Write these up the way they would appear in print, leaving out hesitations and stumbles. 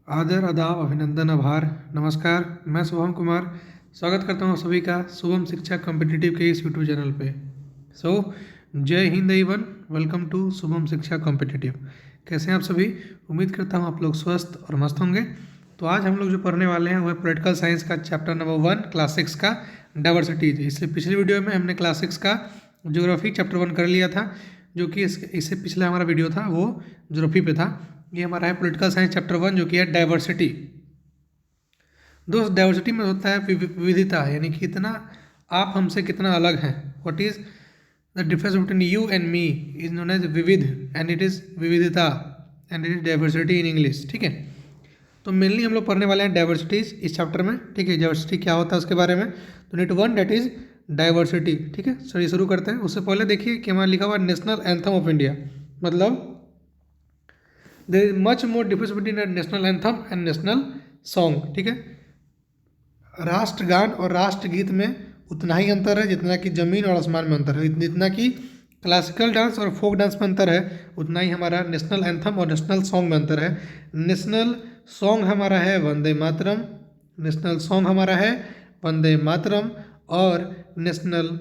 आदर, आदाब, अभिनंदन, आभार, नमस्कार। मैं शुभम कुमार स्वागत करता हूँ सभी का शुभम शिक्षा कॉम्पिटिटिव के इस यूट्यूब चैनल पे। जय हिंद everyone, welcome to Shubham Shiksha competitive. कैसे हैं आप सभी? उम्मीद करता हूँ आप लोग स्वस्थ और मस्त होंगे। तो आज हम लोग जो पढ़ने वाले हैं वो है पॉलिटिकल साइंस का चैप्टर नंबर 1 क्लास 6 का डाइवर्सिटी। इससे पिछले वीडियो में हमने क्लास 6 का ज्योग्राफी चैप्टर 1 कर लिया था, जो कि इससे पिछला हमारा वीडियो था वो ज्योग्राफी पे था। ये हमारा है पॉलिटिकल साइंस चैप्टर 1 जो कि है डाइवर्सिटी। दोस्त, डाइवर्सिटी में होता है विविधता, यानी कि कितना आप हमसे कितना अलग हैं। What is the difference between you and me is known as विविध, एंड इट इज़ विविधता, and it is diversity in English. ठीक है, तो मेनली हम लोग पढ़ने वाले हैं डाइवर्सिटीज इस चैप्टर में। ठीक है, डाइवर्सिटी क्या होता है उसके बारे में। तो यूनिट 1 डेट इज डाइवर्सिटी। ठीक है, चलिए शुरू करते हैं। उससे पहले देखिए कि हमारा लिखा हुआ नेशनल एंथम ऑफ इंडिया, मतलब there is much more difference between national anthem and national song. ठीक है, राष्ट्रगान और राष्ट्रगीत में उतना ही अंतर है जितना कि ज़मीन और आसमान में अंतर है। जितना कि क्लासिकल डांस और फोक डांस में अंतर है, उतना ही हमारा नेशनल एंथम और नेशनल सॉन्ग में अंतर है। नेशनल सॉन्ग हमारा है वंदे मातरम, नेशनल सॉन्ग हमारा है वंदे मातरम, और नेशनल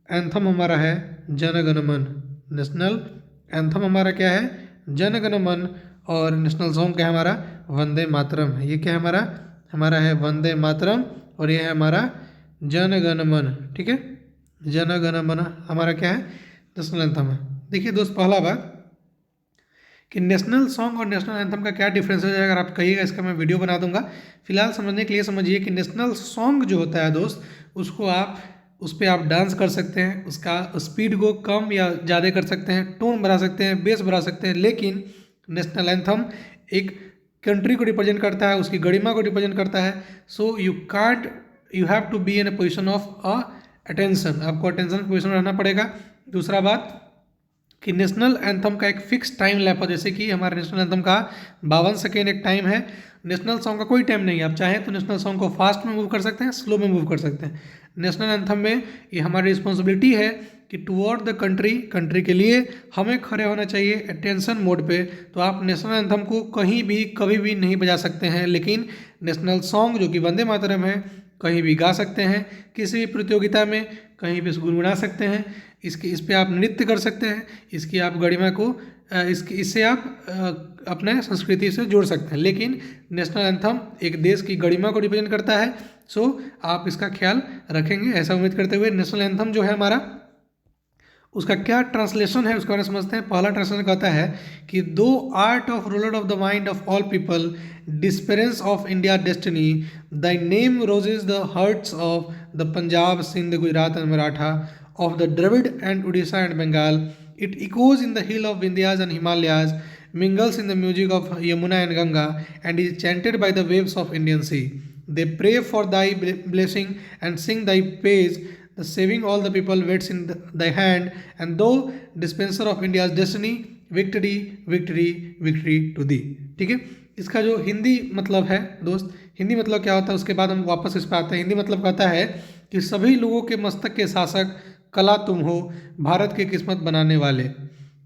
एंथम हमारा है जन गण मन। नेशनल एंथम हमारा क्या है? जन गण मन। और नेशनल सॉन्ग क्या है हमारा? वंदे मातरम है। ये क्या है हमारा? हमारा है वंदे मातरम, और ये है हमारा जन गण मन। ठीक है, जन गण मन हमारा क्या है? नेशनल एंथम है। देखिए दोस्त, पहला बात कि नेशनल सॉन्ग और नेशनल एंथम का क्या डिफरेंस है, अगर आप कहिएगा इसका मैं वीडियो बना दूंगा। फिलहाल समझने के लिए समझिए कि नेशनल सॉन्ग जो होता है दोस्त, उसको आप उस पर आप डांस कर सकते हैं, उसका स्पीड को कम या ज़्यादा कर सकते हैं, टोन बढ़ा सकते हैं, बेस बढ़ा सकते हैं। लेकिन नेशनल एंथम एक कंट्री को रिप्रेजेंट करता है, उसकी गरिमा को रिप्रेजेंट करता है। So you have to be in a position of attention, आपको अटेंशन पोजिशन में रहना पड़ेगा। दूसरा बात कि नेशनल एंथम का एक फिक्स टाइम लैप है, जैसे कि हमारे नेशनल एंथम का 52 सेकेंड एक टाइम है। नेशनल सॉन्ग का कोई टाइम नहीं है। आप चाहें तो नेशनल सॉन्ग को फास्ट में मूव कर सकते हैं, स्लो में मूव कर सकते हैं। नेशनल एंथम में ये हमारी रिस्पॉन्सिबिलिटी है कि टुवर्ड द कंट्री के लिए हमें खड़े होना चाहिए अटेंशन मोड पे। तो आप नेशनल एंथम को कहीं भी कभी भी नहीं बजा सकते हैं, लेकिन नेशनल सॉन्ग जो कि वंदे मातरम है कहीं भी गा सकते हैं, किसी भी प्रतियोगिता में कहीं भी गुनगुना सकते हैं। इस पे आप नृत्य कर सकते हैं, इसकी आप गरिमा को इससे आप अपने संस्कृति से जोड़ सकते हैं। लेकिन नेशनल एंथम एक देश की गरिमा को रिप्रेजेंट करता है। सो आप इसका ख्याल रखेंगे ऐसा उम्मीद करते हुए, नेशनल एंथम जो है हमारा, उसका क्या ट्रांसलेशन है उसके बारे में समझते हैं। पहला ट्रांसलेशन कहता है कि thou art of ruler of the mind of all people, dispenser of India destiny, the name rouses the hearts of the Punjab, Sindh, Gujarat and Maratha, of the Dravid and Odisha and Bengal. It echoes in the hill of Vindhyas and Himalayas, mingles in the music of Yamuna and Ganga, and is chanted by the waves of Indian Sea. They pray for thy blessing and sing thy praise. The saving all the people waits in thy hand, and thou dispenser of India's destiny, victory, victory, victory to thee. ठीक है, इसका जो हिंदी मतलब है दोस्त, हिंदी मतलब क्या होता है उसके बाद हम वापस इस पर आते हैं। हिंदी मतलब कहता है कि सभी लोगों के मस्तक के शासक कला तुम हो, भारत की किस्मत बनाने वाले।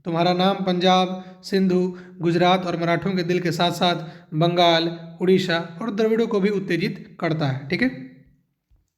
तुम्हारा नाम पंजाब, सिंधु, गुजरात और मराठों के दिल के साथ साथ बंगाल, उड़ीसा और द्रविड़ों को भी उत्तेजित करता है। ठीक है,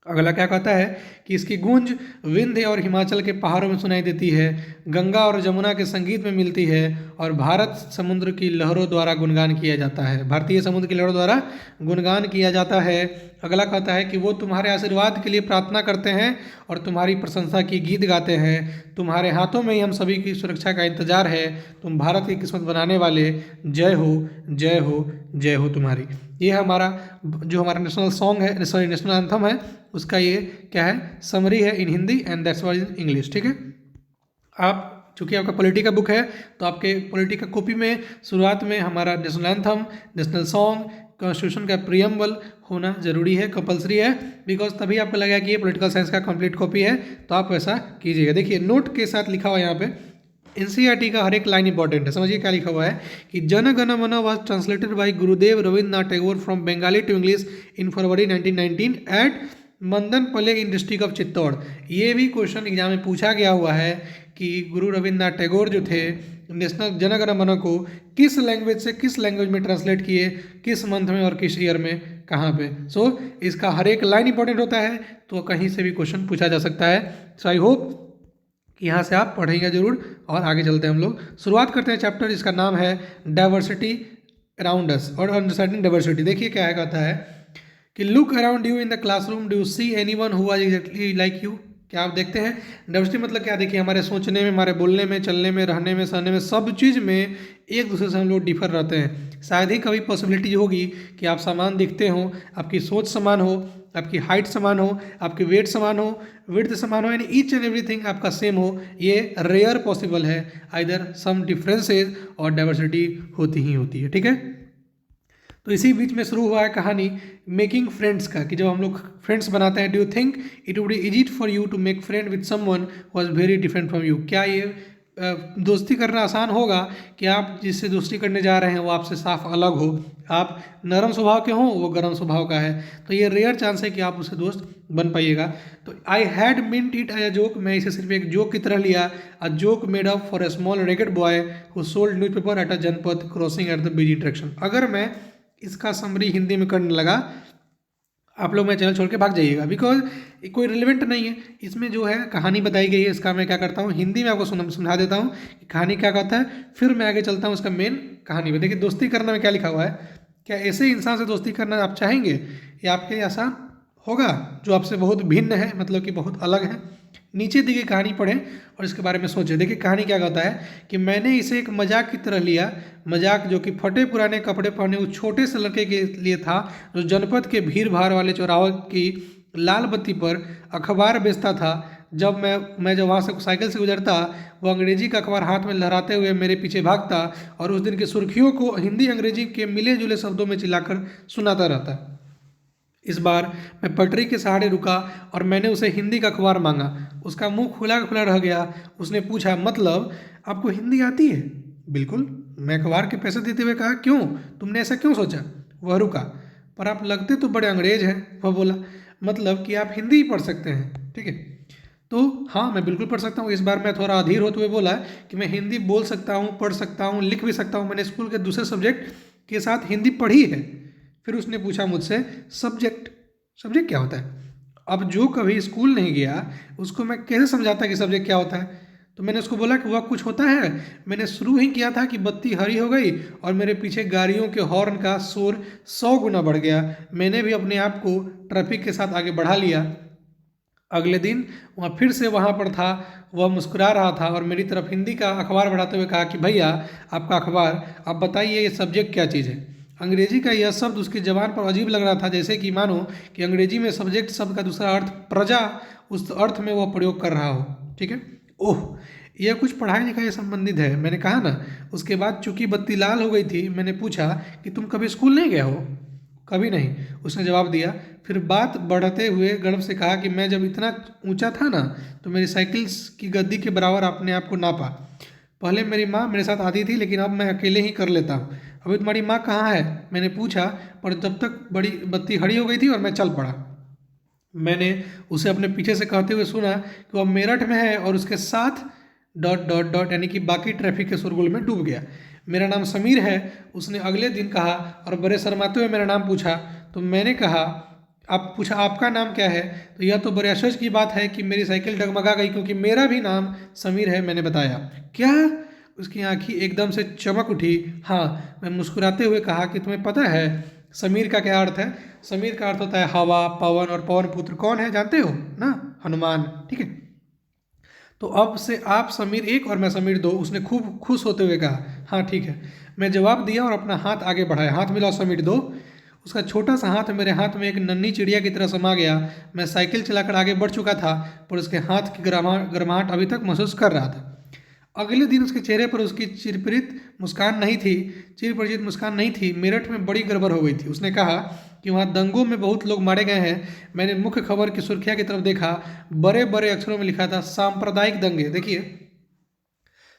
अगला क्या कहता है कि इसकी गूंज विंध्य और हिमाचल के पहाड़ों में सुनाई देती है, गंगा और जमुना के संगीत में मिलती है, और भारत समुद्र की लहरों द्वारा गुणगान किया जाता है। भारतीय समुद्र की लहरों द्वारा गुणगान किया जाता है। अगला कहता है कि वो तुम्हारे आशीर्वाद के लिए प्रार्थना करते हैं और तुम्हारी प्रशंसा की गीत गाते हैं। तुम्हारे हाथों में ही हम सभी की सुरक्षा का इंतजार है। तुम भारत की किस्मत बनाने वाले, जय हो, जय हो, जय हो तुम्हारी। ये हमारा जो हमारा नेशनल सॉन्ग है, सॉरी नेशनल एंथम है, उसका ये क्या है? समरी है in Hindi and that's what in English. ठीक है, आप चूँकि आपका पॉलिटी का बुक है तो आपके पॉलिटी का कॉपी में शुरुआत में हमारा national anthem, national song, constitution का प्रियम्बल होना जरूरी है, कंपलसरी है, बिकॉज तभी आपको लगेगा कि ये पॉलिटिकल साइंस का कंप्लीट कॉपी है। तो आप ऐसा कीजिएगा। देखिए नोट के साथ लिखा हुआ यहाँ पे, एनसीईआरटी का हर एक लाइन इंपॉर्टेंट है। समझिए क्या लिखा हुआ है कि जन गण मन was translated by Gurudev Rabindranath Tagore from Bengali to English in February 1919 at Madanapalle in district of Chittoor. ये भी क्वेश्चन एग्जाम में पूछा गया हुआ है कि गुरु रविन्द्रनाथ टैगोर जो थे नेशनल जन गण मन को किस लैंग्वेज से किस लैंग्वेज में ट्रांसलेट किए, किस मंथ में और किस ईयर में, कहाँ पे। सो इसका हर एक लाइन इंपॉर्टेंट होता है, तो कहीं से भी क्वेश्चन पूछा जा सकता है। सो आई होप कि यहाँ से आप पढ़ेंगे जरूर। और आगे चलते हैं हम लोग, शुरुआत करते हैं चैप्टर जिसका नाम है डाइवर्सिटी अराउंड अस और अंडरस्टैंडिंग डाइवर्सिटी। देखिए क्या है, कहता है कि look around you in the classroom, do you see anyone who are exactly like you. क्या आप देखते हैं? डाइवर्सिटी मतलब क्या? देखिए हमारे सोचने में, हमारे बोलने में, चलने में, रहने में, सहने में, सब चीज़ में एक दूसरे से हम लोग डिफर रहते हैं। शायद ही कभी पॉसिबिलिटी होगी कि आप समान दिखते हो, आपकी सोच समान हो, आपकी हाइट समान हो, आपकी वेट समान हो, विड्थ समान हो, यानी ईच एंड एवरीथिंग आपका सेम हो। ये रेयर पॉसिबल है, आइदर सम डिफरेंसेस और डाइवर्सिटी होती ही होती है। ठीक है, तो इसी बीच में शुरू हुआ है कहानी मेकिंग फ्रेंड्स का, कि जब हम लोग फ्रेंड्स बनाते हैं, do you think it would be easy for you to make friend with someone who was very different from you. क्या ये दोस्ती करना आसान होगा कि आप जिससे दोस्ती करने जा रहे हैं वो आपसे साफ अलग हो, आप नरम स्वभाव के हों, वो गर्म स्वभाव का है, तो ये रेयर चांस है कि आप उससे दोस्त बन पाइएगा। तो I had meant it as a joke, मैं इसे सिर्फ एक जोक की तरह लिया। A joke made up for a small ragged boy who sold newspaper at a Janpath crossing at the busy interaction. अगर मैं इसका समरी हिंदी में करने लगा, आप लोग मैं चैनल छोड़ के भाग जाइएगा, बिकॉज कोई रिलेवेंट नहीं है। इसमें जो है कहानी बताई गई है, इसका मैं क्या करता हूँ हिंदी में आपको समझा देता हूँ कि कहानी क्या कहता है, फिर मैं आगे चलता हूँ इसका मेन कहानी में। देखिए दोस्ती करना में क्या लिखा हुआ है, क्या ऐसे इंसान से दोस्ती करना आप चाहेंगे, या आपके लिए आसान होगा जो आपसे बहुत भिन्न है, मतलब कि बहुत अलग है। नीचे दी गई कहानी पढ़ें और इसके बारे में सोचें। देखिए कहानी क्या कहता है कि मैंने इसे एक मजाक की तरह लिया, मजाक जो कि फटे पुराने कपड़े पहने उस छोटे से लड़के के लिए था जो जनपद के भीड़ भाड़ वाले चौराहे की लाल बत्ती पर अखबार बेचता था। जब जब वहाँ से साइकिल से गुजरता, वो अंग्रेजी का अखबार हाथ में लहराते हुए मेरे पीछे भागता और उस दिन की सुर्खियों को हिंदी अंग्रेजी के मिले जुले शब्दों में चिल्लाकर सुनाता रहता। इस बार मैं पटरी के सहारे रुका और मैंने उसे हिंदी का अखबार मांगा। उसका मुंह खुला खुला रह गया। उसने पूछा, मतलब आपको हिंदी आती है? बिल्कुल, मैं अखबार के पैसे देते हुए कहा। क्यों, तुमने ऐसा क्यों सोचा? वह रुका। पर आप लगते तो बड़े अंग्रेज हैं, वह बोला। मतलब कि आप हिंदी ही पढ़ सकते हैं? ठीक है, तो हाँ मैं बिल्कुल पढ़ सकता हूँ। इस बार मैं थोड़ा अधीर होते हुए बोला कि मैं हिंदी बोल सकता हूँ, पढ़ सकता हूँ, लिख भी सकता हूँ। मैंने स्कूल के दूसरे सब्जेक्ट के साथ हिंदी पढ़ी है। फिर उसने पूछा मुझसे, सब्जेक्ट सब्जेक्ट क्या होता है? अब जो कभी स्कूल नहीं गया उसको मैं कैसे समझाता कि सब्जेक्ट क्या होता है? तो मैंने उसको बोला कि वह कुछ होता है। मैंने शुरू ही किया था कि बत्ती हरी हो गई और मेरे पीछे गाड़ियों के हॉर्न का शोर 100 गुना बढ़ गया। मैंने भी अपने आप को ट्रैफिक के साथ आगे बढ़ा लिया। अगले दिन वह फिर से वहाँ पर था। वह मुस्कुरा रहा था और मेरी तरफ हिंदी का अखबार बढ़ाते हुए कहा कि भैया आपका अखबार, आप बताइए ये सब्जेक्ट क्या चीज़ है? अंग्रेजी का यह शब्द उसकी ज़बान पर अजीब लग रहा था, जैसे कि मानो कि अंग्रेजी में सब्जेक्ट शब्द का दूसरा अर्थ प्रजा, उस अर्थ में वह प्रयोग कर रहा हो। ठीक है, ओह यह कुछ पढ़ाई लिखाई संबंधित है, मैंने कहा ना। उसके बाद चूंकि बत्ती लाल हो गई थी, मैंने पूछा कि तुम कभी स्कूल नहीं गए हो? कभी नहीं, उसने जवाब दिया। फिर बात बढ़ते हुए गर्व से कहा कि मैं जब इतना ऊंचा था ना, तो मेरी साइकिल की गद्दी के बराबर अपने आप को नापा। पहले मेरी माँ मेरे साथ आती थी, लेकिन अब मैं अकेले ही कर लेता हूँ। अभी तुम्हारी माँ कहाँ है? मैंने पूछा, पर जब तक बड़ी बत्ती खड़ी हो गई थी और मैं चल पड़ा। मैंने उसे अपने पीछे से कहते हुए सुना कि वह मेरठ में है और उसके साथ डॉट डॉट डॉट, यानी कि बाकी ट्रैफिक के शोरगुल में डूब गया। मेरा नाम समीर है, उसने अगले दिन कहा और बड़े शर्माते हुए मेरा नाम पूछा। तो मैंने कहा, आप पूछा आपका नाम क्या है? तो यह तो बड़े आश्चर्य की बात है कि मेरी साइकिल डगमगा गई, क्योंकि मेरा भी नाम समीर है, मैंने बताया। क्या? उसकी आंखें एकदम से चमक उठी। हाँ, मैं मुस्कुराते हुए कहा कि तुम्हें पता है समीर का क्या अर्थ है? समीर का अर्थ होता है हवा, पवन, और पवन पुत्र कौन है जानते हो ना? हनुमान। ठीक है, तो अब से आप समीर एक और मैं समीर दो, उसने खूब खुश होते हुए कहा। हाँ ठीक है, मैं जवाब दिया और अपना हाथ आगे बढ़ाया। हाथ मिलाओ समीर दो। उसका छोटा सा हाथ मेरे हाथ में एक नन्ही चिड़िया की तरह समा गया। मैं साइकिल चलाकर आगे बढ़ चुका था, पर उसके हाथ की गर्माहट अभी तक महसूस कर रहा था। अगले दिन उसके चेहरे पर उसकी चिरपरिचित मुस्कान नहीं थी। मेरठ में बड़ी गड़बड़ हो गई थी। उसने कहा कि वहाँ दंगों में बहुत लोग मारे गए हैं। मैंने मुख्य खबर की सुर्खियाँ की तरफ देखा। बड़े बड़े अक्षरों में लिखा था, सांप्रदायिक दंगे। देखिए,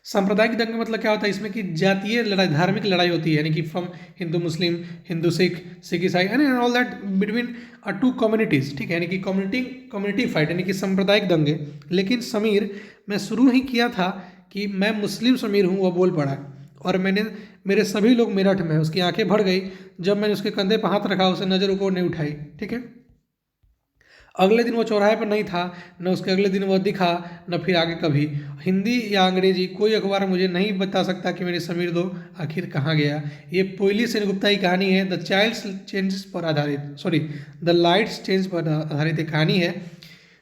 सांप्रदायिक दंगे मतलब क्या होता है इसमें कि जातीय लड़ाई, धार्मिक लड़ाई होती है, यानी कि फ्रॉम हिंदू मुस्लिम, हिंदू सिख, सिख ईसाई and all that between two communities, ठीक है, यानी कि कम्युनिटी फाइट, यानी कि सांप्रदायिक दंगे। लेकिन समीर, मैं शुरू ही किया था कि मैं मुस्लिम समीर हूँ, वह बोल पड़ा और मेरे सभी लोग मेरठ में, उसकी आंखें भर गई जब मैंने उसके कंधे पर हाथ रखा, उसे नज़र ऊपर नहीं उठाई, ठीक है। अगले दिन वो चौराहे पर नहीं था, न उसके अगले दिन वो दिखा, न फिर आगे कभी। हिंदी या अंग्रेजी कोई अखबार मुझे नहीं बता सकता कि मेरे समीर दो आखिर कहाँ गया। ये पोयली सेनगुप्ता की कहानी है, द चाइल्ड्स चेंजेस पर आधारित, सॉरी द लाइट्स चेंज पर आधारित एक कहानी है,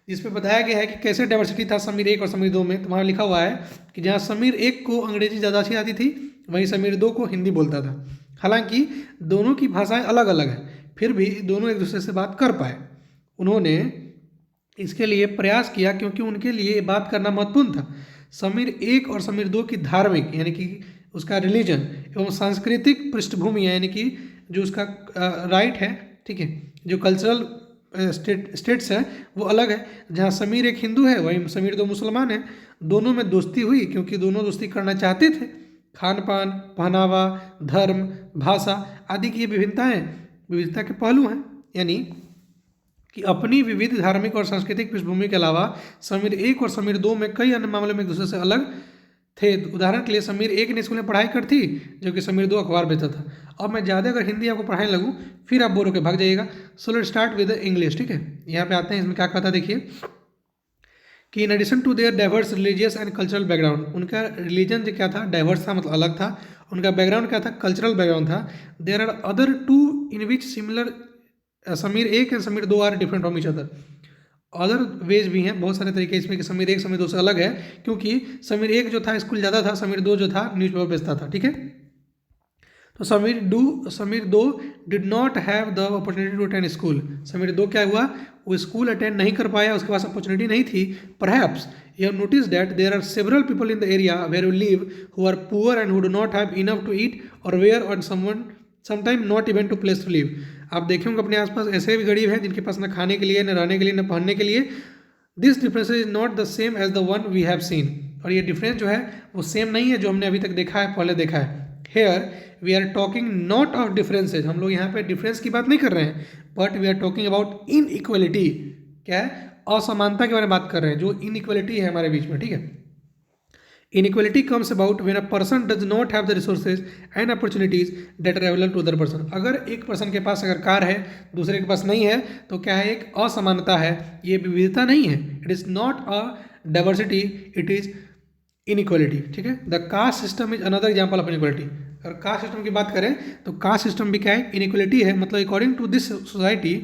जिसमें बताया गया है कि कैसे डाइवर्सिटी था समीर 1 और समीर 2 में। तुम्हारा लिखा हुआ है कि जहाँ समीर 1 को अंग्रेजी ज़्यादा अच्छी आती थी, वहीं समीर 2 को हिंदी बोलता था। हालांकि दोनों की भाषाएं अलग अलग हैं, फिर भी दोनों एक दूसरे से बात कर पाए। उन्होंने इसके लिए प्रयास किया क्योंकि उनके लिए बात करना महत्वपूर्ण था। समीर 1 और समीर 2 की धार्मिक, यानी कि उसका रिलीजन एवं सांस्कृतिक पृष्ठभूमि है, यानी कि जो उसका राइट है, ठीक है, जो कल्चरल स्टेट्स है वो अलग है। जहाँ समीर एक हिंदू है, वहीं समीर 2 मुसलमान है। दोनों में दोस्ती हुई क्योंकि दोनों दोस्ती करना चाहते थे। खान पान, पहनावा, धर्म, भाषा आदि की ये विविधता के पहलू हैं, यानी कि अपनी विविध धार्मिक और सांस्कृतिक पृष्ठभूमि के अलावा समीर 1 और समीर 2 में कई अन्य मामलों में एक दूसरे से अलग थे। उदाहरण के लिए समीर 1 ने स्कूल में पढ़ाई कर थी, जबकि समीर 2 अखबार बेचता था। अब मैं ज़्यादा अगर हिंदी आपको पढ़ाने लगूँ फिर आप बोर होकर भाग जाइएगा। So let's start with English, ठीक है। यहाँ पे आते हैं, इसमें क्या कहता है देखिए कि in addition to their diverse religious and cultural background, उनका रिलीजन जो क्या था, डाइवर्स था मतलब अलग था, उनका बैकग्राउंड क्या था, कल्चरल बैकग्राउंड था। There are other two in which similar Sameer 1 and Sameer 2 are different from each other. Other ways भी हैं, बहुत सारे तरीके इसमें कि समीर 1 समीर 2 से अलग है, क्योंकि समीर 1 जो था स्कूल ज़्यादा था, समीर 2 जो था न्यूज़पेपर बेचता था, ठीक है। तो Sameer 2 did not have the opportunity to attend school. Sameer 2 क्या हुआ, वो स्कूल अटेंड नहीं कर पाया, उसके पास अपॉर्चुनिटी नहीं थी। Perhaps you have notice that there are several people in the area where you live who are poor and who do not have enough to eat or wear or sometime not even to place to live. आप देखेंगे अपने आसपास ऐसे भी गरीब हैं जिनके पास न खाने के लिए, न रहने के लिए, न पहनने के लिए। This difference is not the same as the one we have seen. और ये डिफरेंस जो है वो सेम नहीं है जो हमने अभी तक देखा है, पहले देखा है। Here we are talking not of differences, हम लोग यहाँ पे डिफरेंस की बात नहीं कर रहे हैं, but we are talking about inequality. क्या है, असमानता के बारे में बात कर रहे हैं, जो इन इक्वलिटी है हमारे बीच में, ठीक है। Inequality comes about when a person does not have the resources and opportunities that are available to other person। अगर एक पर्सन के पास अगर कार है, दूसरे के पास नहीं है, तो क्या है, एक असमानता है, ये विविधता नहीं है। It is not a diversity, it is inequality, ठीक है। The caste system is another example of inequality. अगर कास्ट सिस्टम की बात करें तो कास्ट सिस्टम भी क्या है, इनइक्वालिटी है। मतलब according to this society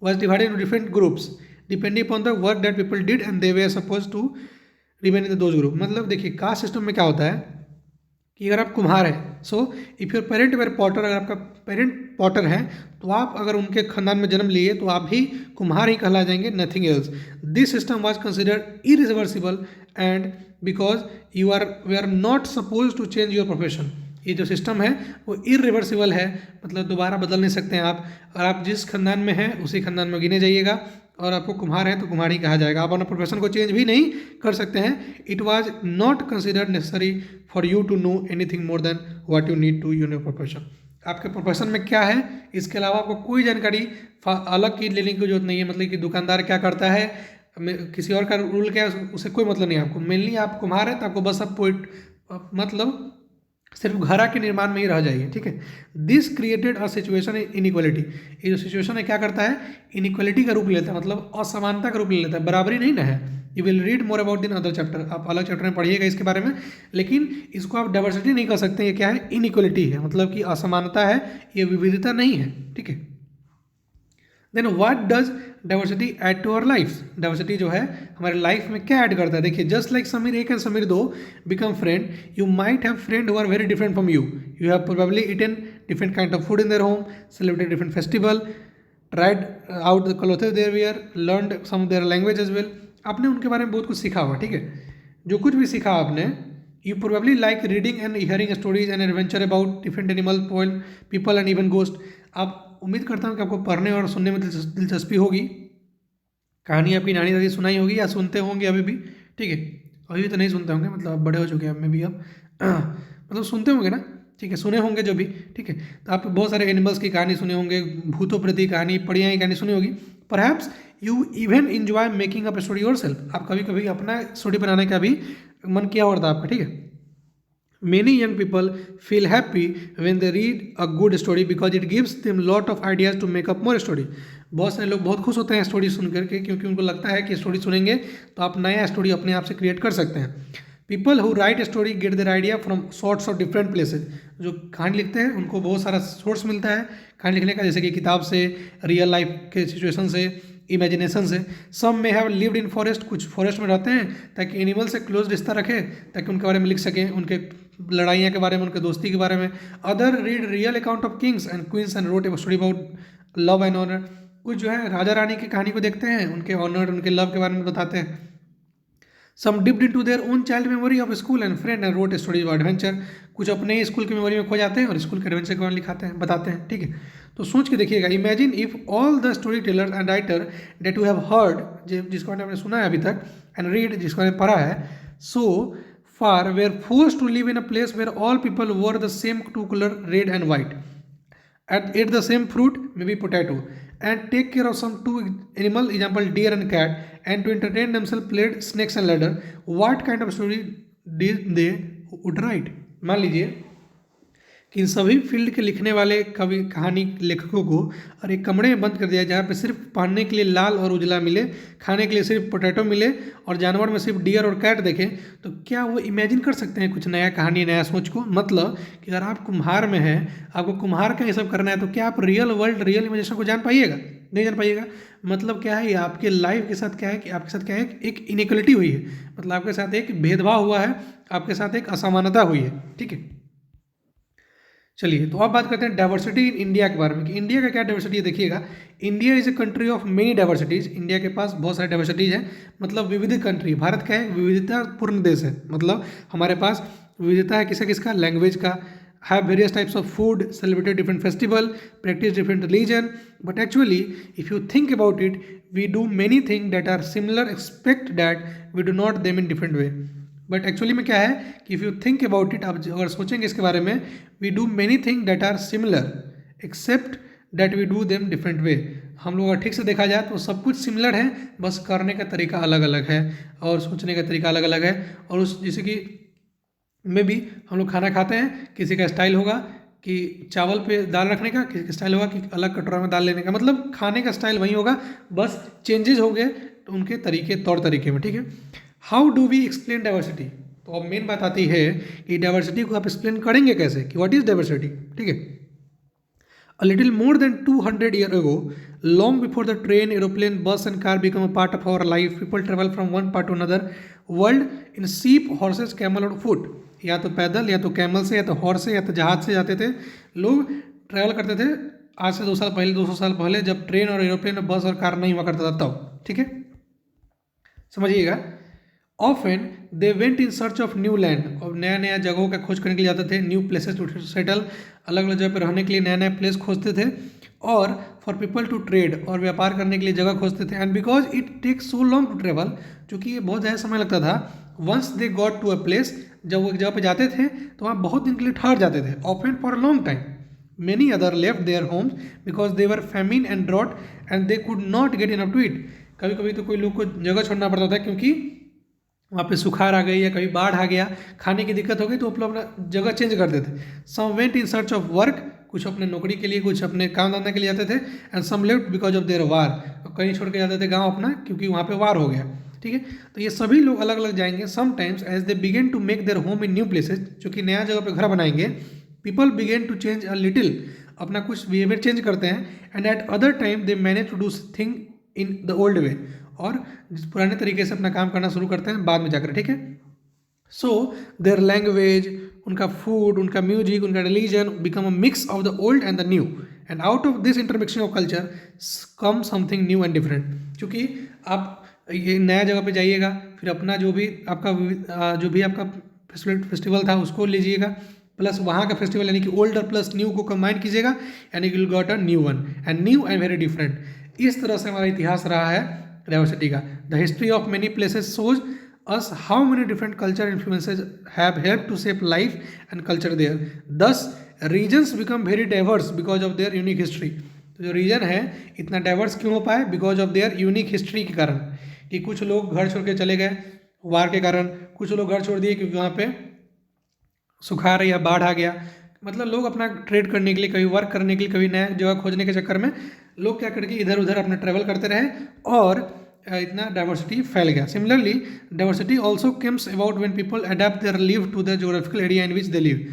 was divided into different groups depending upon the work that people did and they were suppose to remain in the those group. मतलब देखिए कास्ट सिस्टम में क्या होता है कि अगर आप कुम्हार हैं, so if your parent were potter, अगर आपका पेरेंट पॉटर है तो आप अगर उनके खानदान में जन्म लिए तो आप भी कुम्हार ही कहला जाएंगे, nothing else. This system was considered irreversible and because we are not suppose to change your profession. ये जो सिस्टम है वो इरिवर्सिबल है, मतलब दोबारा बदल नहीं सकते हैं आप। और आप जिस खानदान में हैं उसी खानदान में गिने जाइएगा, और आपको कुम्हार है तो कुम्हार ही कहा जाएगा। आप अपना प्रोफेशन को चेंज भी नहीं कर सकते हैं। It was not considered necessary for you to know anything more than what you need to your profession. आपके प्रोफेशन में क्या है इसके अलावा आपको कोई जानकारी अलग की लेने की जरूरत नहीं है। मतलब कि दुकानदार क्या करता है, किसी और का रूल क्या है, उसे कोई मतलब नहीं है आपको। मेनली आप कुम्हार है तो आपको बस आप मतलब सिर्फ घरा के निर्माण में ही रह जाइए, ठीक है। This created a situation in equality. ये जो सिचुएशन है क्या करता है, इनइक्वलिटी का रूप लेता है, मतलब असमानता का रूप ले लेता है, बराबरी नहीं ना है। You will read more about in other chapter, आप अलग चैप्टर में पढ़िएगा इसके बारे में। लेकिन इसको आप डाइवर्सिटी नहीं कर सकते, ये क्या है, इनइक्वलिटी है, मतलब कि असमानता है, ये विविधता नहीं है, ठीक है। Then what does diversity add to our life. Diversity जो है हमारे लाइफ में क्या ऐड करता है, देखिए just like Sameer 1 and Sameer 2 become friend, you might have friend who are very different from you have probably eaten different kind of food in their home, celebrated different festival, tried out the clothes their wear, learned some their language as well. आपने उनके बारे में बहुत कुछ सीखा हुआ, ठीक है। जो कुछ भी सीखा आपने, you probably like reading and hearing stories and adventure about different animal, poem, people and even ghost. आप उम्मीद करता हूँ कि आपको पढ़ने और सुनने में दिलचस्पी होगी। कहानी आपकी नानी दादी सुनाई होगी या सुनते होंगे अभी भी, ठीक है। अभी तो नहीं सुनते होंगे, मतलब अब बड़े हो चुके हैं में भी अब मतलब सुनते होंगे ना, ठीक है, सुने होंगे जो भी, ठीक है। तो आप बहुत सारे एनिमल्स की कहानी सुने होंगे, भूतों प्रति कहानी, पड़ियाँ की कहानी सुनी होगी। Perhaps you even enjoy making up story yourself, आप कभी कभी अपना स्टोरी बनाने का भी मन किया होता है आपका, ठीक है। Many young people feel happy when they read a good story because it gives them lot of ideas to make up more story. बहुत सारे लोग बहुत खुश होते हैं स्टोरी सुन करके, क्योंकि उनको लगता है कि स्टोरी सुनेंगे तो आप नया स्टोरी अपने आप से क्रिएट कर सकते हैं। People who write story get their idea from sorts of different places, जो कहानी लिखते हैं उनको बहुत सारा सोर्स मिलता है कहानी लिखने का, जैसे कि किताब से, रियल लाइफ के सिचुएशन से, इमेजिनेशन से। सम में हैव लिव्ड इन फॉरेस्ट, कुछ फॉरेस्ट में रहते हैं ताकि एनिमल से क्लोज रिश्ता रखें, ताकि उनके बारे में लिख सकें, उनके लड़ाइयाँ के बारे में, उनके दोस्ती के बारे में। Other read real account of kings and queens and wrote a story about love and honour, कुछ जो है राजा रानी की कहानी को देखते हैं, उनके ऑनर, उनके लव के बारे में बताते हैं। Some dipped into their own child memory of school and friend and wrote stories of adventure, कुछ अपने ही स्कूल की मेमोरी में खो जाते हैं और स्कूल के एडवेंचर के बारे में लिखाते हैं, बताते हैं, ठीक है। तो सोच के देखिएगा, imagine if all the story tellers and writer that you have heard, जिसको आपने सुना है अभी तक, एंड रीड, जिसको आपने पढ़ा है, सो far were forced to live in a place where all people wore the same two color, red and white, and ate the same fruit, maybe potato, and take care of some two animal, example deer and cat, and to entertain themselves played snakes and ladder, what kind of story did they would write? मान लीजिए कि इन सभी field के लिखने वाले कवि, कहानी लेखकों को और एक कमरे में बंद कर दिया, जहाँ पे सिर्फ पहनने के लिए लाल और उजला मिले, खाने के लिए सिर्फ पोटैटो मिले, और जानवर में सिर्फ डियर और कैट देखें, तो क्या वो इमेजिन कर सकते हैं कुछ नया कहानी, नया सोच को? मतलब कि अगर आप कुम्हार में हैं, आपको कुम्हार का ये सब करना है, तो क्या आप रियल वर्ल्ड, रियल इमेजिनेशन को जान पाइएगा? नहीं जान पाइएगा। मतलब क्या है, ये आपके लाइफ के साथ क्या है कि आपके साथ क्या है, एक इनइक्वलिटी हुई है, मतलब आपके साथ एक भेदभाव हुआ है, आपके साथ एक असमानता हुई है, ठीक है। चलिए, तो अब बात करते हैं डाइवर्सिटी इन इंडिया के बारे में, कि इंडिया का क्या डाइवर्सिटी है। देखिएगा, India is a country of many diversities, India के पास बहुत सारे डाइवर्सिटीज़ हैं, मतलब विविध कंट्री। भारत का है विविधतापूर्ण देश है, मतलब हमारे पास विविधता है किसका किसका, लैंग्वेज का, have various types of food, celebrated different festival, practice different religion, but actually if you think about it, we do many thing that are similar, expect that we do not them in different way. But actually में क्या है कि if you think about it, आप अगर सोचेंगे इसके बारे में, we do many thing that are similar except that we do them different way. हम लोग अगर ठीक से देखा जाए तो सब कुछ सिमिलर है, बस करने का तरीका अलग अलग है और सोचने का तरीका अलग अलग है। और उस जैसे कि में भी हम लोग खाना खाते हैं, किसी का स्टाइल होगा कि चावल पे दाल रखने का, किसी का स्टाइल होगा कि अलग कटोरा में दाल लेने का, मतलब खाने का स्टाइल वही होगा, बस चेंजेस हो गए उनके तरीके, तौर तरीके में, ठीक है। How do we explain diversity? तो अब मेन बात आती है कि डाइवर्सिटी को आप एक्सप्लेन करेंगे कैसे, कि व्हाट इज डाइवर्सिटी, ठीक है। A little more than 200 years ago, long before the train, aeroplane, bus and car become a part of our life, people travel from one part to another world in sheep, horses, camel और foot, या तो पैदल, या तो camel से, या तो horse से, या तो जहाज से जाते थे लोग, ट्रैवल करते थे। आज से 200 साल पहले, 200 साल पहले, जब ट्रेन और एरोप्लेन और बस और कार नहीं हुआ करता था तब, ठीक है, समझिएगा। Often they went in search of new land, और नया नया जगहों का खोज करने के लिए जाते थे, न्यू प्लेसेस टू सेटल, अलग अलग जगह पर रहने के लिए नया नया प्लेस खोजते थे, और फॉर पीपल टू ट्रेड, और व्यापार करने के लिए जगह खोजते थे। And because it takes so long to travel, क्योंकि ये बहुत ज़्यादा समय लगता था। Once they got to a place, जब वो एक जगह पर जाते थे तो वहाँ बहुत दिन के लिए ठहर जाते थे, often for a long time. Many other left their homes because they were famine and drought and they could not get enough to eat. कभी कभी तो कोई लोग को जगह छोड़ना पड़ता था क्योंकि वहाँ पे सुखाड़ आ गई या कभी बाढ़ आ गया, खाने की दिक्कत हो गई, तो वो लोग अपना जगह चेंज कर देते। Some went in search of work, कुछ अपने नौकरी के लिए, कुछ अपने काम धंधा के लिए जाते थे। And some left because of their war, कहीं छोड़ के जाते थे गाँव अपना क्योंकि वहाँ पे वार हो गया, ठीक है। तो ये सभी लोग अलग अलग जाएंगे। Sometimes as they begin to make their home in new places, चूँकि नया जगह पे घर बनाएंगे, people begin to change a little, अपना कुछ बिहेवियर चेंज करते हैं। And at other time they manage to do thing in the old way, और पुराने तरीके से अपना काम करना शुरू करते हैं बाद में जाकर, ठीक है। सो देयर लैंग्वेज, उनका फूड, उनका म्यूजिक, उनका religion become a mix of the old and the new, and out of this intermixing of culture come something new and different. क्योंकि आप ये नया जगह पे जाइएगा, फिर अपना जो भी आपका फेस्टिवल था उसको लीजिएगा, प्लस वहाँ का फेस्टिवल यानी कि ओल्ड और प्लस न्यू को कंबाइन कीजिएगा, यानी कि will got a new one, and new and very different. इस तरह से हमारा इतिहास रहा है डाइवर्सिटी का। The history of many places shows us how many different culture influences have helped to shape life and culture there. Thus, regions become very diverse because of their unique history. तो जो reason है इतना diverse क्यों हो पाए? Because of there unique history के कारण, कि कुछ लोग घर छोड़ के चले गए वार के कारण, कुछ लोग घर छोड़ दिए क्योंकि वहाँ पे सुखाड़ या बाढ़ आ गया। मतलब लोग अपना ट्रेड करने के लिए, कभी वर्क करने के लिए, कभी नया जगह खोजने के चक्कर में लोग क्या करके इधर उधर अपना ट्रैवल करते रहे और इतना डाइवर्सिटी फैल गया। Similarly diversity also comes about when people adapt their live to the geographical area in which they live.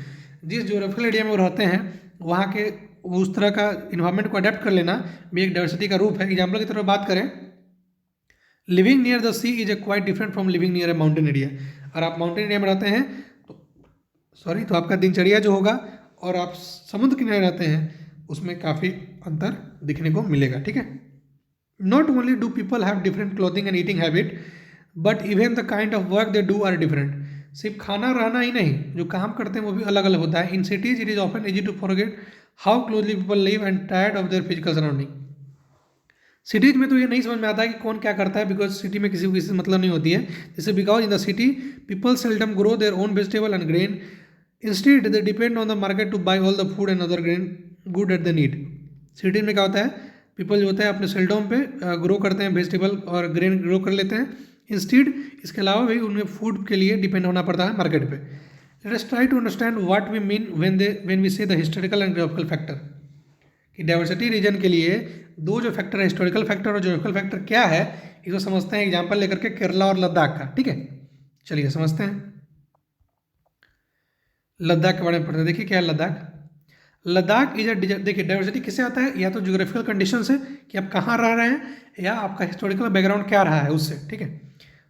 जिस ज्योग्राफिकल एरिया में वो रहते हैं वहाँ के उस तरह का इन्वायरमेंट को अडेप्ट कर लेना भी एक डाइवर्सिटी का रूप है। एग्जाम्पल की तरफ बात करें, living near the sea is a quite different from living near a mountain area. और आप माउंटेन एरिया में रहते हैं तो आपका दिनचर्या जो होगा और आप समुद्र किनारे रहते हैं उसमें काफ़ी अंतर दिखने को मिलेगा। ठीक है। Not only do people have different clothing and eating habit but even the kind of work they do are different. सिर्फ खाना रहना ही नहीं, जो काम करते हैं वो भी अलग अलग होता है। In cities it is often easy to forget how closely people live and tired of their physical surrounding. Cities में तो ये नहीं समझ में आता है कि कौन क्या करता है, बिकॉज सिटी में किसी को किसी से मतलब नहीं होती है। जैसे because in the city people seldom grow their own vegetable and grain, instead they depend on the market two by all the food and other grain good at the need. City में क्या होता है, people जो होता है अपने सेल्डोम पे grow करते हैं, वेजिटेबल और ग्रेन ग्रो कर लेते हैं। इंस्टेड इसके अलावा भी उन्हें फूड के लिए डिपेंड होना पड़ता है मार्केट पे। Let us try to understand what we mean when we say the historical and geographical factor. कि डाइवर्सिटी रीजन के लिए दो जो फैक्टर है, हिस्टोरिकल फैक्टर और ज्योग्राफिकल फैक्टर क्या है, इसको समझते हैं एग्जाम्पल लेकर के केरला और लद्दाख का। ठीक है, चलिए समझते हैं। लद्दाख के बारे में पढ़ते हैं। देखिए क्या है लद्दाख। लद्दाख इज देखिए डाइवर्सिटी किससे आता है, या तो ज्योग्राफिकल कंडीशन से कि आप कहाँ रह रहे हैं, या आपका हिस्टोरिकल बैकग्राउंड क्या रहा है उससे। ठीक है,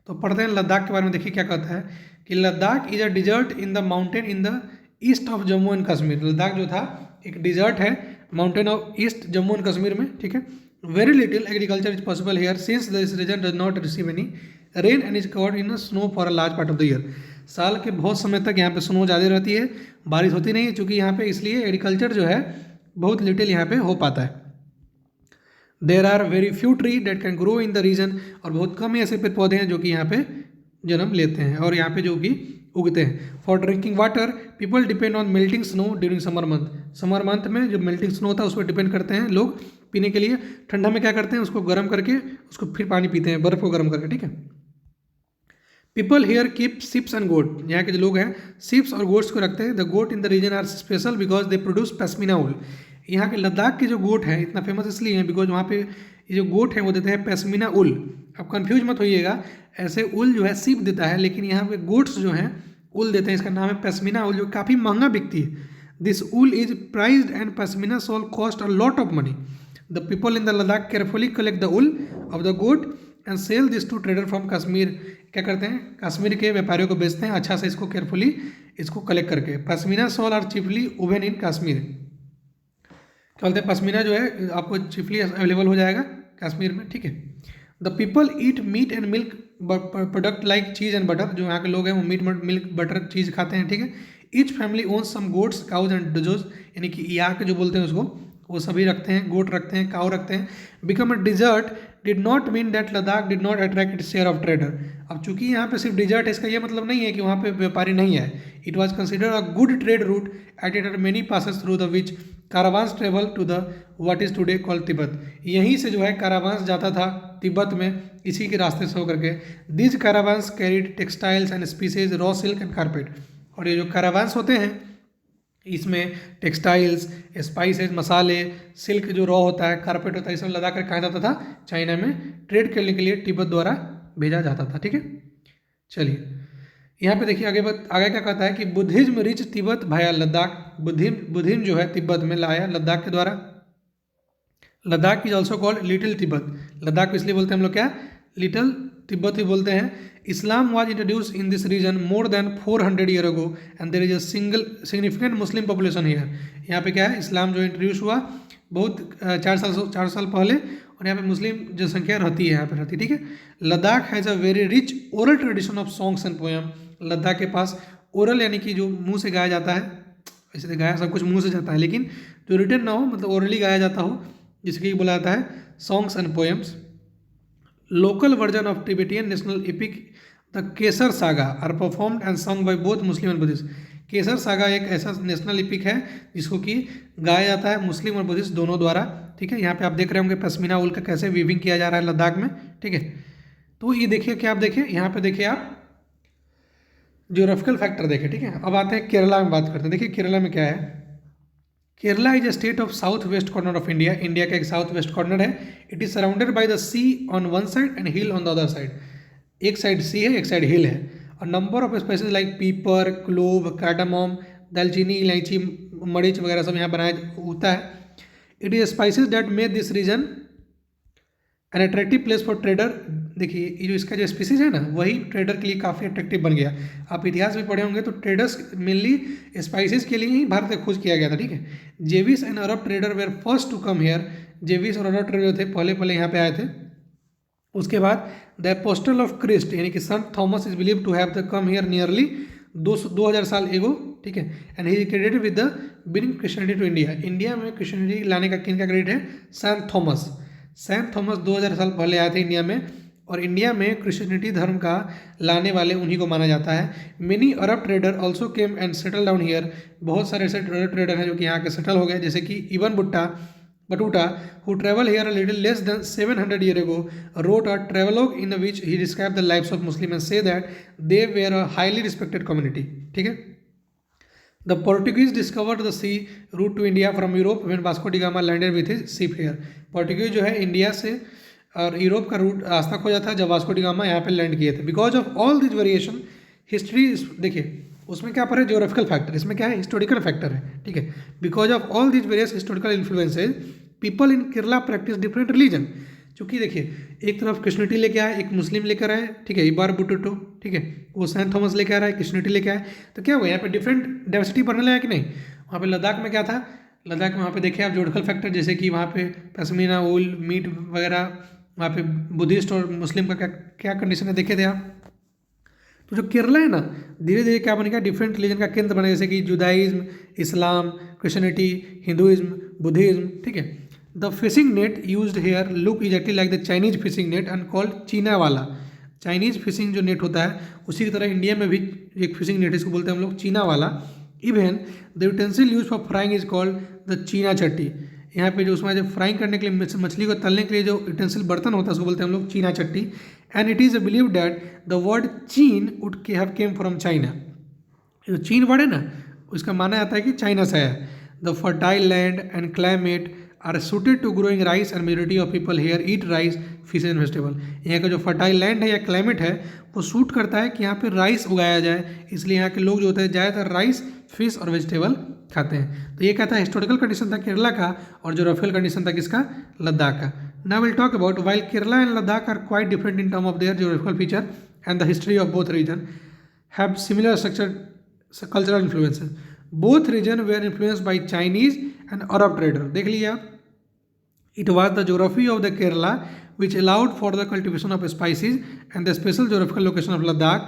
तो पढ़ते हैं लद्दाख के बारे में। देखिए क्या कहता है कि Ladakh is a desert in the mountain in the east of Jammu and Kashmir. Ladakh जो था एक डिजर्ट है mountain of east Jammu and Kashmir में। ठीक है, very little agriculture is possible here since this region does not receive any rain and is covered in snow for a large part of the year. साल के बहुत समय तक यहाँ पे स्नो ज़्यादा रहती है, बारिश होती नहीं है, चूँकि यहाँ पे इसलिए एग्रीकल्चर जो है बहुत लिटिल यहाँ पे हो पाता है। There are very few tree that can grow in the region, और बहुत कम ही ऐसे पेड़ पौधे हैं जो कि यहाँ पे जन्म लेते हैं और यहाँ पे जो कि उगते हैं। For drinking water people depend on melting snow during summer month. Summer month में जो मेल्टिंग स्नो होता है उस पर डिपेंड करते हैं लोग पीने के लिए। ठंडा में क्या करते हैं, उसको गर्म करके उसको फिर पानी पीते हैं, बर्फ़ को गर्म करके। ठीक है, people here keep sheeps and goat. यहाँ के जो लोग हैं शिप्स और गोट्स को रखते हैं। The goat in the region are special because they produce pashmina wool. यहाँ के लद्दाख के जो गोट हैं इतना फेमस इसलिए है बिकॉज वहाँ पे ये जो गोट है वो देते हैं पैस्मीना उल। अब कंफ्यूज मत होइएगा, ऐसे उल जो है शिप देता है, लेकिन यहाँ पे गोट्स जो हैं उल देते हैं। इसका नाम है पैस्मीना उल, जो काफ़ी महंगा बिकती है। This wool is prized and pashmina shawl cost a lot of money. The people in the Ladakh carefully collect the wool of the goat and sell this to trader from Kashmir. क्या करते हैं, कश्मीर के व्यापारियों को बेचते हैं अच्छा से इसको केयरफुली इसको कलेक्ट करके। Pashmina shawl are chiefly women in Kashmir. क्या बोलते हैं, पश्मीना जो है आपको चीफली अवेलेबल हो जाएगा कश्मीर में। ठीक है, the people eat meat and milk product like cheese and butter. जो यहाँ के लोग हैं वो मीट मिल्क बटर चीज़ खाते हैं। ठीक है, each family owns some goats cows and dzos, यानी कि यहाँ के जो बोलते हैं उसको वो सभी रखते हैं, गोट रखते हैं, काऊ रखते हैं। Become a desert did not mean that Ladakh did not attract its share of trader. अब चूंकि यहाँ पे सिर्फ डिजर्ट है, इसका ये मतलब नहीं है कि वहाँ पे व्यापारी नहीं है। It was consider a good trade route at it are many passes through the which caravans travel to the what is today called Tibet. यहीं से जो है कारावांस जाता था तिब्बत में, इसी के रास्ते से होकर के। This कारावांस carried textiles and species raw silk and carpet. और ये जो कारावांस होते हैं इसमें टेक्सटाइल्स, स्पाइसेस, मसाले, सिल्क जो रॉ होता है, कारपेट होता है, इसमें लदा कर कहा जाता था चाइना में ट्रेड करने के लिए तिब्बत द्वारा भेजा जाता था। ठीक है, चलिए यहाँ पे देखिए आगे क्या कहता है कि बुद्धिज्म रिच तिब्बत भाया लद्दाख। बुद्धिज्म जो है तिब्बत में लाया लद्दाख के द्वारा। Ladakh is also called little Tibet. Ladakh को इसलिए बोलते हैं हम लोग क्या, लिटिल तिब्बत ही बोलते हैं। Islam was introduced in this region more than 400 year ago and there is a significant Muslim population here. यहाँ पे क्या है, इस्लाम जो इंट्रोड्यूस हुआ बहुत 4 साल पहले, और यहाँ पे मुस्लिम जनसंख्या रहती है यहाँ पे रहती है। ठीक है, Ladakh has a very rich oral tradition of songs and poem. Ladakh के पास ओरल यानी कि जो मुंह से गाया जाता है, वैसे तो गाया सब कुछ मुंह से जाता है, लेकिन जो रिटन ना हो मतलब ओरली गाया जाता हो, जिसके बोला जाता है songs and poems. Local version of Tibetan national epic the Kesar saga are performed and song by both Muslim and Buddhist. Kesar saga एक ऐसा नेशनल इपिक है जिसको कि गाया जाता है मुस्लिम और बुद्धिस्ट दोनों द्वारा, ठीक है। यहाँ पे आप देख रहे होंगे पश्मीना उल का कैसे वीविंग किया जा रहा है लद्दाख में, ठीक है। तो ये देखिए, क्या आप देखिए यहाँ पे देखिए आप ज्योग्राफिकल फैक्टर देखिए, ठीक है। अब आते हैं केरला में बात करते हैं। देखिए केरला में क्या है, Kerala is a state of south west corner of India. India का एक साउथ वेस्ट कॉर्नर है। It is surrounded by the sea on one side and hill on the other side. एक साइड सी है, एक साइड हिल है। और number of spices like pepper, clove, cardamom, दालचीनी, इलायची, मरीच वगैरह सब यहाँ बनाया होता है। It is spices that make this region an attractive place for trader. देखिए ये जो इसका जो स्पीसीज है ना, वही ट्रेडर के लिए काफ़ी अट्रैक्टिव बन गया। आप इतिहास में पढ़े होंगे तो ट्रेडर्स मेनली स्पाइसेस के लिए ही भारत में खोज किया गया था, ठीक है। Jewish and Arab trader were first to come here. Jewish और अरब ट्रेडर थे पहले पहले यहाँ पे आए थे। उसके बाद द अपोस्टल ऑफ क्रिस्ट यानी कि संत Thomas is believe to have the come here nearly 2000 साल एगो, ठीक है। And he credited with the bring Christianity to India. India में क्रिश्चियनिटी लाने का किन का क्रेडिट है, सेंट थॉमस। सेंट थॉमस 2000 साल पहले आए थे इंडिया में, और इंडिया में क्रिश्चियनिटी धर्म का लाने वाले उन्हीं को माना जाता है। Many Arab trader also came and settle down here. बहुत सारे ऐसे ट्रेडर हैं जो कि यहाँ के सेटल हो गए, जैसे कि इबन बटूटा who travel here a little less than 700 years ago wrote a travelogue in which he described the lives of Muslims and say that they were a highly respected community, ठीक है। The Portuguese discovered the sea route to India from Europe when Vasco da Gama landed with his ship here। Portuguese जो है India से और Europe का root रास्ता खोजा था जब वास्को डी गामा यहाँ पे लैंड किए थे। Because of all this variation history, देखिए उसमें क्या पर है ज्योग्राफिकल फैक्टर, इसमें क्या है हिस्टोरिकल फैक्टर है, ठीक है। Because of all this various historical influences people in Kerala practice different religion. क्योंकि देखिए एक तरफ क्रिश्चियनिटी लेके आए, एक मुस्लिम लेकर आए, ठीक है, इबार बुटुटो, ठीक है, वो सेंट थॉमस लेके आ रहा है, क्रिश्चियनिटी लेके आए। तो क्या हुआ यहाँ पे डिफरेंट डाइवर्सिटी बढ़ने लगा कि नहीं। वहाँ पे लद्दाख में क्या था, लद्दाख में वहाँ पे देखिए आप ज्योग्राफिकल फैक्टर, जैसे कि वहाँ पे पश्मीना ऊल, मीट वगैरह, वहाँ पे बुद्धिस्ट और मुस्लिम का क्या क्या कंडीशन है देखे थे आप। तो जो केरला है ना, धीरे धीरे क्या बन गया, डिफरेंट रिलीजन का केंद्र बना, जैसे कि Judaism, Islam, Christianity, Hinduism, Buddhism, ठीक है। The fishing net used here look exactly like the Chinese fishing net and called चीना वाला। चाइनीज फिशिंग जो नेट होता है उसी की तरह इंडिया में भी एक फिशिंग नेट इसको बोलते हैं हम लोग चीना वाला। Even the utensil use for frying is called the चीना चट्टी। यहाँ पे जो उसमें जो फ्राइंग करने के लिए मछली को तलने के लिए जो यूटेंसिल बर्तन होता है उसको बोलते हैं हम लोग China Chatti. And it is believe that the word Cheen would have came from China. जो चीन वर्ड है ना, उसका माना जाता है कि चाइना से है। The fertile land and climate are suited to growing rice and majority of people here eat rice, fish and vegetable. यहाँ का जो फर्टाइल लैंड है या क्लाइमेट है वो सूट करता है कि यहाँ पे राइस उगाया जाए, इसलिए यहाँ के लोग जो होते हैं ज़्यादातर राइस, फिश और वेजिटेबल खाते हैं। तो ये क्या था, हिस्टोरिकल कंडीशन था केरला का, और ज्योग्राफिकल कंडीशन था किसका, लद्दाख का। Now will talk about while Kerala and Ladakh are quite different in term of their geographical feature and the history of both region have similar structure cultural influences. Both region were influenced by Chinese and Arab trader. देख लिया, it was the geography of the Kerala which allowed for the cultivation of spices and the special geographical location of Ladakh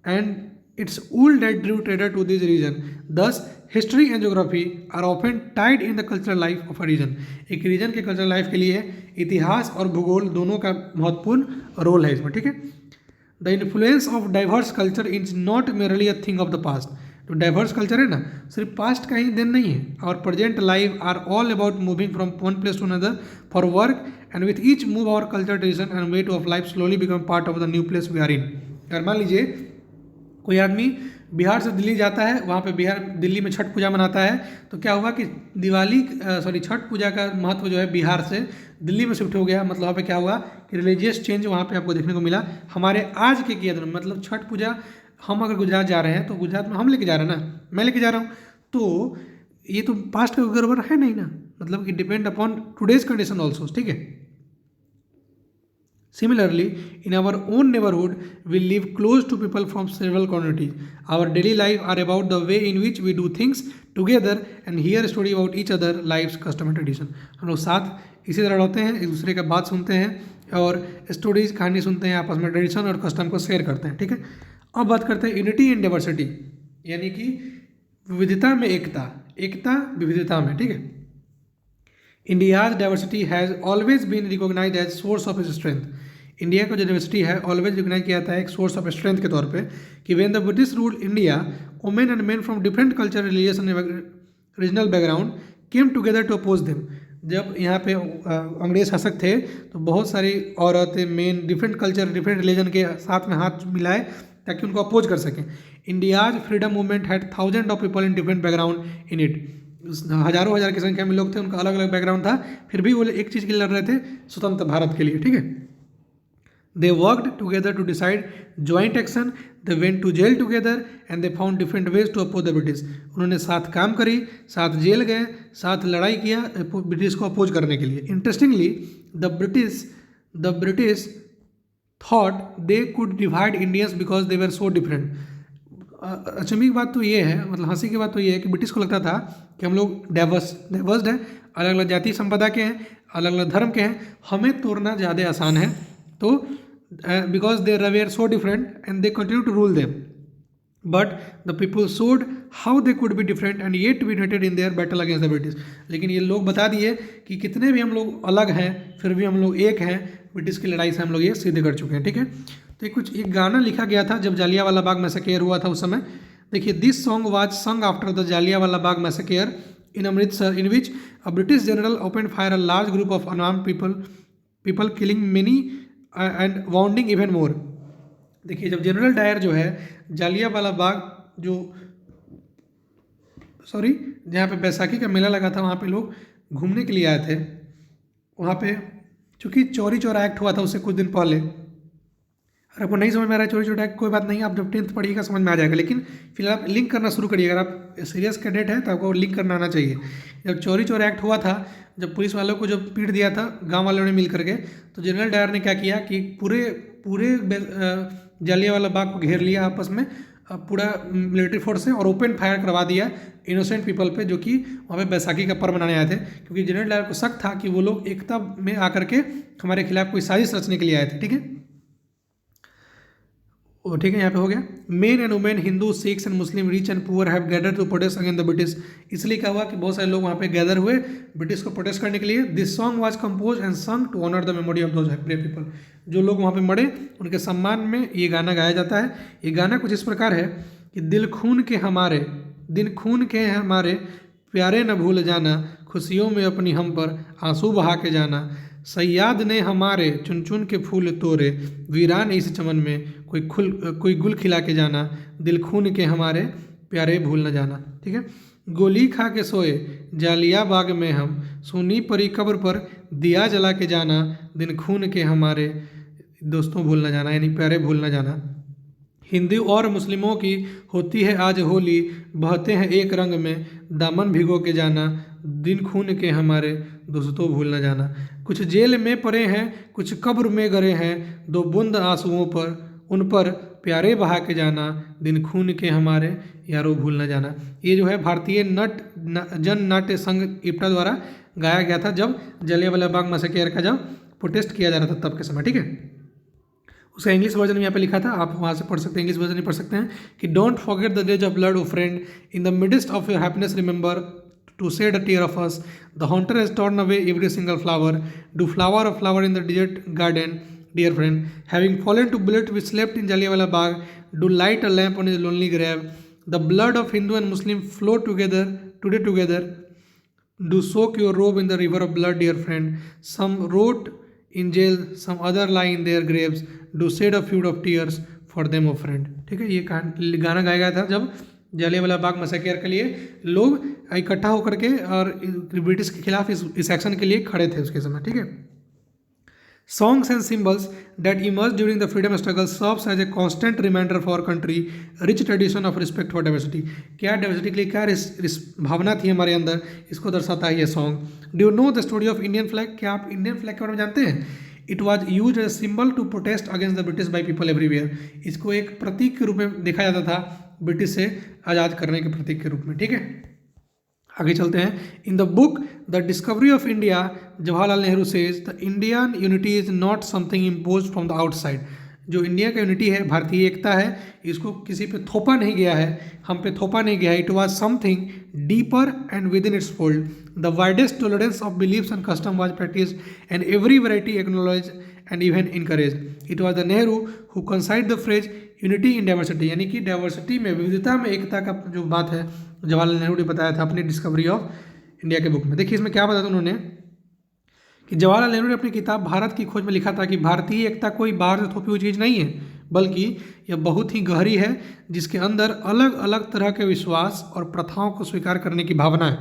and its wool that drew trader to this region. Thus, history and geography are often tied in the cultural life of a region. एक reason के cultural life के लिए इतिहास और भूगोल दोनों का महत्वपूर्ण रोल है इसमें, ठीक है। The influence of diverse culture is not merely a thing of the past. तो डाइवर्स कल्चर है ना, सिर्फ पास्ट का ही देन नहीं है। और present life are all about moving from one place to another for work and with each move our culture tradition and way to of life slowly become part of the new place we are in. अगर मान लीजिए कोई आदमी बिहार से दिल्ली जाता है, वहाँ पे दिल्ली में छठ पूजा मनाता है, तो क्या हुआ कि छठ पूजा का महत्व जो है बिहार से दिल्ली में शिफ्ट हो गया। मतलब वहाँ पे क्या हुआ कि रिलीजियस चेंज वहाँ पे आपको देखने को मिला। हमारे आज के किया मतलब छठ पूजा हम अगर गुजरात जा रहे हैं तो गुजरात में हम लेके जा रहे हैं ना, मैं लेके जा रहा हूँ, तो ये तो पास्ट का गड़बड़ है नहीं ना, मतलब कि depend upon today's condition also, ठीक है। Similarly, in our own neighborhood, we live close to people from several communities. Our daily life are about the way in which we do things together and hear story about each other lives, custom and tradition. हम लोग साथ इसी तरह रहते हैं, एक दूसरे का बात सुनते हैं और स्टोरीज कहानी सुनते हैं, आपस में ट्रेडिशन और कस्टम को शेयर करते हैं, ठीक है। अब बात करते हैं यूनिटी इन डाइवर्सिटी, यानी कि विविधता में एकता, एकता विविधता में, ठीक है। India's diversity has always been recognized as source of its strength. India का जो डाइवर्सिटी है ऑलवेज रिकॉग्नाइज किया जाता है एक सोर्स ऑफ स्ट्रेंथ के तौर पे कि when the British rule India, women and men from different culture, religious and regional background came together to oppose them. जब यहाँ पे अंग्रेज शासक थे तो बहुत सारी औरतें, main, different culture, different religion के साथ में हाथ मिलाए ताकि उनको अपोज कर सकें। India's freedom movement had thousand of people in different background in it. हजारों हजार की संख्या में लोग थे, उनका अलग अलग बैकग्राउंड था, फिर भी वो एक चीज़ के लिए लड़ रहे थे, स्वतंत्र भारत के लिए। ठीक है, they worked together to decide joint action, they went to jail together and they found different ways to oppose the British. उन्होंने साथ काम करी, साथ जेल गए, साथ लड़ाई किया ब्रिटिश को अपोज करने के लिए। Interestingly the British thought they could divide Indians because they were so different. अचंभे की बात तो ये है, मतलब हंसी की बात तो ये है कि ब्रिटिश को लगता था कि हम लोग डाइवर्स्ड हैं, अलग अलग जाति संप्रदाय के हैं, अलग अलग धर्म के हैं, हमें तोड़ना ज़्यादा आसान है। तो because they were so different and they continue to rule them, but the people showed how they could be different and yet be united in their battle against the British. लेकिन ये लोग बता दिए कि कितने भी हम लोग अलग हैं फिर भी हम लोग एक हैं, ब्रिटिश की लड़ाई से हम लोग ये सिद्ध कर चुके हैं। ठीक है, तो एक गाना लिखा गया था जब जालियांवाला बाग मैसेकेयर हुआ था उस समय। देखिए, this song was sung after the Jallianwala Bagh massacre in Amritsar, in which a British general open fire a large group of unarmed people killing many and wounding even more. देखिए, जब जनरल डायर जो है जालियांवाला बाग जहाँ पे बैसाखी का मेला लगा था, वहाँ पे लोग घूमने के लिए आए थे। वहाँ पे चूँकि चौरी चौरा एक्ट हुआ था उससे कुछ दिन पहले। अगर आपको नहीं समझ में आ रहा है चौरी चौरा एक्ट, कोई बात नहीं, आप जब 10th पढ़िएगा समझ में आ जाएगा, लेकिन फिलहाल आप लिंक करना शुरू करिए। अगर आप सीरियस कैडेट है तो आपको लिंक करना आना चाहिए। जब चौरी चौरा एक्ट हुआ था, जब पुलिस वालों को जब पीट दिया था गाँव वालों ने मिल करके, तो जनरल डायर ने क्या किया कि पूरे जालियांवाला बाग को घेर लिया आपस में, पूरा मिलिट्री फोर्स से, और ओपन फायर करवा दिया इनोसेंट पीपल पे जो कि वहाँ पे बैसाखी का पर्व मनाने आए थे। क्योंकि जनरल डायर को शक था कि वो लोग एकता में आकर के हमारे खिलाफ कोई साजिश रचने के लिए आए थे। ठीक है, यहाँ पे हो गया। Men and women, Hindu, Sikhs and Muslim, rich and poor have gather to protest against the British. इसलिए क्या हुआ कि बहुत सारे लोग वहाँ पे गैदर हुए ब्रिटिश को प्रोटेस्ट करने के लिए। This song was compose and sung to honour the memory of those brave people. जो लोग वहाँ पे मरे उनके सम्मान में ये गाना गाया जाता है। ये गाना कुछ इस प्रकार है कि दिन खून के हमारे प्यारे न भूल जाना, खुशियों में अपनी हम पर आंसू बहा के जाना, सयाद ने हमारे चुन चुन के फूल तोड़े, वीरान इस चमन में कोई गुल खिला के जाना, दिल खून के हमारे प्यारे भूल न जाना। ठीक है, गोली खा के सोए जालिया बाग में हम, सुनी परी कब्र पर दिया जला के जाना, दिन खून के हमारे दोस्तों भूल न जाना, यानी प्यारे भूल न जाना। हिंदू और मुस्लिमों की होती है आज होली, बहते हैं एक रंग में, दामन भिगो के जाना, दिन खून के हमारे दोस्तों भूल न जाना। कुछ जेल में पड़े हैं, कुछ कब्र में गरे हैं, दो बूंद आंसुओं पर उन पर प्यारे बहा के जाना, दिन खून के हमारे यारों भूल न जाना। ये जो है भारतीय जन नाट्य संघ इप्टा द्वारा गाया गया था जब जलियांवाला बाग मैसेकेयर का जब प्रोटेस्ट किया जा रहा था तब के समय। ठीक है, उसका इंग्लिश वर्जन में यहाँ पे लिखा था, आप वहाँ से पढ़ सकते हैं, इंग्लिश वर्जन ही पढ़ सकते हैं कि don't forget the days of blood O friend, in the midst of your happiness remember to shed a tear of us, the hunter has torn away every single flower, do flower of flower in the desert garden, dear friend, having fallen to bullet we slept in Jallianwala Bagh, do light a lamp on his lonely grave, the blood of Hindu and Muslim flow together, do soak your robe in the river of blood, dear friend, some rot in jail, some other lie in their graves, do shed a feud of tears for them, O friend। ठीक है, ये गाना गाया गया था जब जालियांवाला बाग मैसेकेयर के लिए लोग इकट्ठा होकर के और ब्रिटिश के खिलाफ इस एक्शन के लिए खड़े थे उसके समय। ठीक है, songs and symbols that emerge during the freedom struggle serves as a constant reminder for country rich tradition of respect for diversity. क्या डाइवर्सिटी के लिए क्या भावना थी हमारे अंदर, इसको दर्शाता है ये song. Do you know the story of Indian flag? क्या आप इंडियन फ्लैग के बारे में जानते हैं? It was use as symbol to protest against the British by people everywhere. इसको एक प्रतीक के रूप में देखा जाता था, ब्रिटिश से आज़ाद करने के प्रतीक के रूप में। ठीक है, आगे चलते हैं। In the book the discovery of India, Jawaharlal Nehru says the Indian unity is not something impose from the outside. जो इंडिया का यूनिटी है, भारतीय एकता है, इसको किसी पे थोपा नहीं गया है, हम पे थोपा नहीं गया है। It was something deeper and with in its fold. The widest tolerance of believes and custom was practice and every variety acknowledge and even encourage. It was the Nehru who coined the phrase unity in diversity, यानी कि diversity में, विविधता में एकता का जो बात है, जवाहरलाल नेहरू ने बताया था अपनी डिस्कवरी ऑफ इंडिया के बुक में। देखिए इसमें क्या बताया था उन्होंने कि जवाहरलाल नेहरू ने अपनी किताब भारत की खोज में लिखा था कि भारतीय एकता कोई बाहर से थोपी हुई चीज़ नहीं है, बल्कि यह बहुत ही गहरी है, जिसके अंदर अलग अलग तरह के विश्वास और प्रथाओं को स्वीकार करने की भावना है।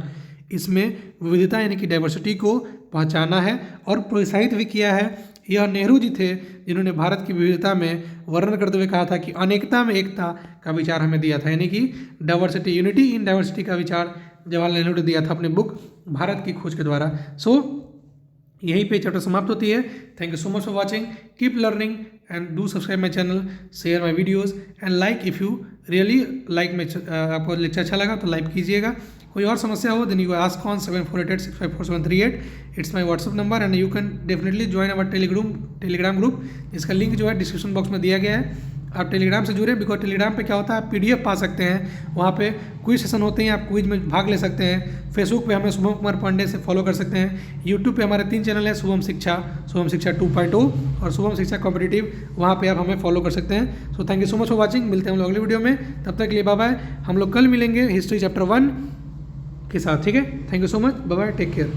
इसमें विविधता यानी कि डाइवर्सिटी को पहचाना है और प्रोत्साहित भी किया है। यह नेहरू जी थे जिन्होंने भारत की विविधता में वर्णन करते हुए कहा था कि अनेकता में एकता का विचार हमें दिया था, यानी कि डाइवर्सिटी, यूनिटी इन डाइवर्सिटी का विचार जवाहरलाल नेहरू ने दिया था अपनी बुक भारत की खोज के द्वारा। सो यहीं पे चैप्टर समाप्त होती है। Thank you so much for watching, keep learning and do subscribe my channel, share my videos and like if you really like my, आपको लेक्चर अच्छा लगा तो लाइक कीजिएगा। कोई और समस्या हो then you ask on 7488654738, it's my WhatsApp number and you can definitely join our Telegram group, जिसका लिंक जो है डिस्क्रिप्शन बॉक्स में दिया गया है। आप टेलीग्राम से जुड़े, बिकॉज टेलीग्राम पे क्या होता है, आप पीडीएफ पा सकते हैं, वहाँ पे क्विज सेशन होते हैं, आप क्विज में भाग ले सकते हैं। फेसबुक पे हमें शुभम कुमार पांडे से फॉलो कर सकते हैं। यूट्यूब पे हमारे 3 चैनल है, शुभम शिक्षा 2.0 और शुभम शिक्षा कॉम्पिटिटिव, वहाँ पे आप हमें फॉलो कर सकते हैं। So thank you so much for watching, मिलते हैं हम लोग अगले वीडियो में, तब तक के लिए बाय बाय। हम लोग कल मिलेंगे हिस्ट्री चैप्टर 1 के साथ, ठीक है। Thank you so much, bye bye, take care.